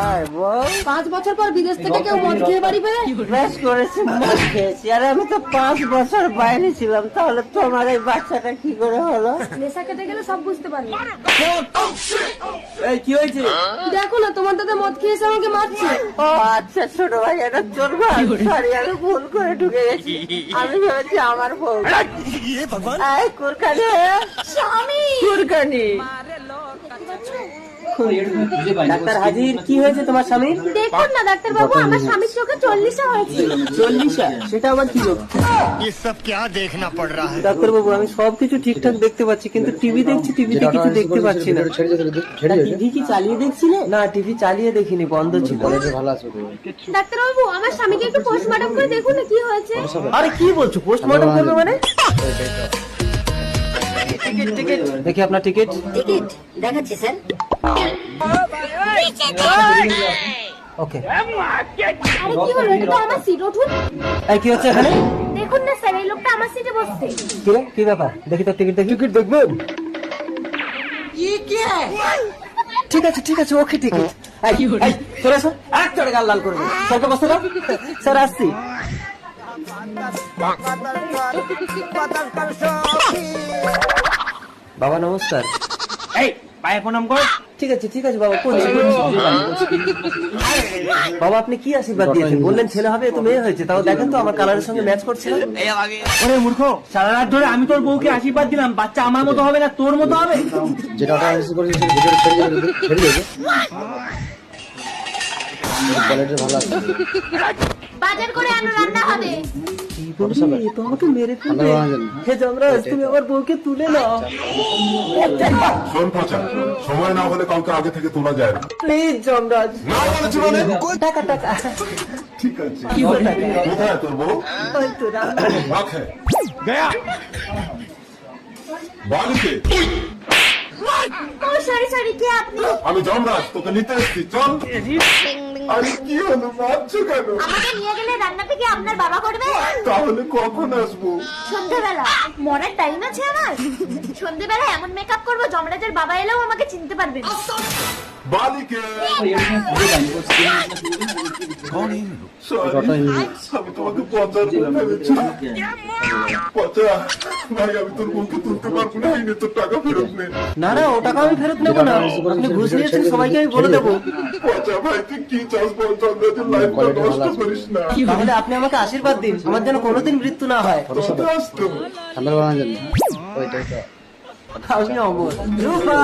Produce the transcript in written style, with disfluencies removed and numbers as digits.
আর বল 5 বছর পর বিদেশ থেকে কেউ মদ খেয়ে বাড়ি ফেরে? বেশ করেছি, মদ খেয়েছি। আর আমি তো 5 বছর বাইরে ছিলাম, তাহলে তোমার এই বাচ্চাটা কি করে হলো? নেশা খেতে গেলে সব বুঝতে পারবে। এই কি হয়েছে? দেখো না তোমার দাদা মদ খেয়েছে আমাকে মারছে। ও আচ্ছা, ছোট ভাই এটা চোর ভাই। সরি, আমি ভুল করে ঢুকে গেছি। আমি ভেবেছি আমার বউ। এই কুরকানি, স্বামী কুরকানি। ডাক্তার হাজির, কি হয়েছে তোমার স্বামীর? দেখুন না ডাক্তার বাবু, আমার স্বামীর চোখে 40 হয়েছে। 40? সেটা আবার কি রোগ? ये सब क्या देखना पड़ रहा है? ডাক্তার বাবু, আমি সবকিছু ঠিকঠাক দেখতে পাচ্ছি, কিন্তু টিভি দেখছি, টিভিতে কিছু দেখতে পাচ্ছি না। টিভি কি চালিয়ে দেখছিলে? না, টিভি চালিয়ে দেখিনি, বন্ধ ছিল। ডাক্তার বাবু, আমার স্বামীকে একটু পোস্টমর্টম করে দেখুন না কি হয়েছে। আরে কি বলছো, পোস্টমর্টম করবে মানে? টিকিট দেখি আপনার টিকিট। টিকিট দেখাচ্ছি স্যার। ওকে। আরে কি হলো, এটা তো আমার সিট। উঠুন। এই কি হচ্ছে এখানে? দেখুন না স্যার, এই লোকটা আমার সিটে বসছে। কি রে, কি ব্যাপার? দেখি তো টিকিট, দেখি। টিকিট দেখবেন? ঠিক আছে ঠিক আছে, ওকে টিকিট। এই চলে এসো, এক চড়ে গাল লাল করবে। স্যারকে বসতে দাও। স্যার আসছি। বাবা নমস্কার। এই পায়ে প্রণাম কর। ঠিক আছে ঠিক আছে বাবা, করছি। বাবা আপনি কি আশীর্বাদ দিয়েছেন? বললেন ছেলে হবে, তো মেয়ে হয়েছে। তাও দেখেন তো আমার কালারের সঙ্গে ম্যাচ করছে না। ওরে মূর্খ, সারা রাত ধরে আমি তোর বউকে আশীর্বাদ দিলাম। বাচ্চা আমার মতো হবে না, তোর মতো হবে। যেটা ছেড়ে দেবে কোয়ালিটি ভালো আছে। বাজার করে আনো, রান্না হবে। কি বলবি, এ তো আমাকে মেরে ফেলবে। হে যমরাজ, তুমি আমার বউকে তুলে নাও শোন পচা, সময় না হলে কাউকে আগে থেকে তোলা যায় না। প্লিজ যমরাজ। না বলেছি মানে? টাকা টাকা। ঠিক আছে। কি বল টাকা? কোথায় তোর বউ? ওই তো রান্না। রাখে বাড়িতে। ও সরি সরি, কে আপনি? আমি যমরাজ, তোকে নিতে এসেছি, চল। আরে কি হলো, মারছো কেন? আমাকে নিয়ে গেলে রান্না থেকে আপনার বাবা করবে? তাহলে কখন আসবো? সন্ধ্যাবেলা। মরার টাইম আছে আমার? সন্ধ্যাবেলা এমন মেকআপ করবো যমরাজের বাবা এলেও আমাকে চিনতে পারবেন। বালিকে আমি তোমাকে পচার ভেবেছি। পচা ভাই, আমি তোর বউকে তুলতে পারবো না। এই নে তোর টাকা ফেরত নে। না না, ও টাকা আমি ফেরত নেবো না। আপনি ঘুষ নিয়েছেন, সবাইকে আমি বলে দেবো। পচা ভাই, তুই কি চাস বল? চন্দ্রের লাইফটা নষ্ট করিস না। তাহলে আপনি আমাকে আশীর্বাদ দিন, আমার যেন কোনোদিন মৃত্যু না হয়। কোথায় আসতো? ঠান্ডা বানানোর জন্য ওইটাই তো। আমি অমর। রূপা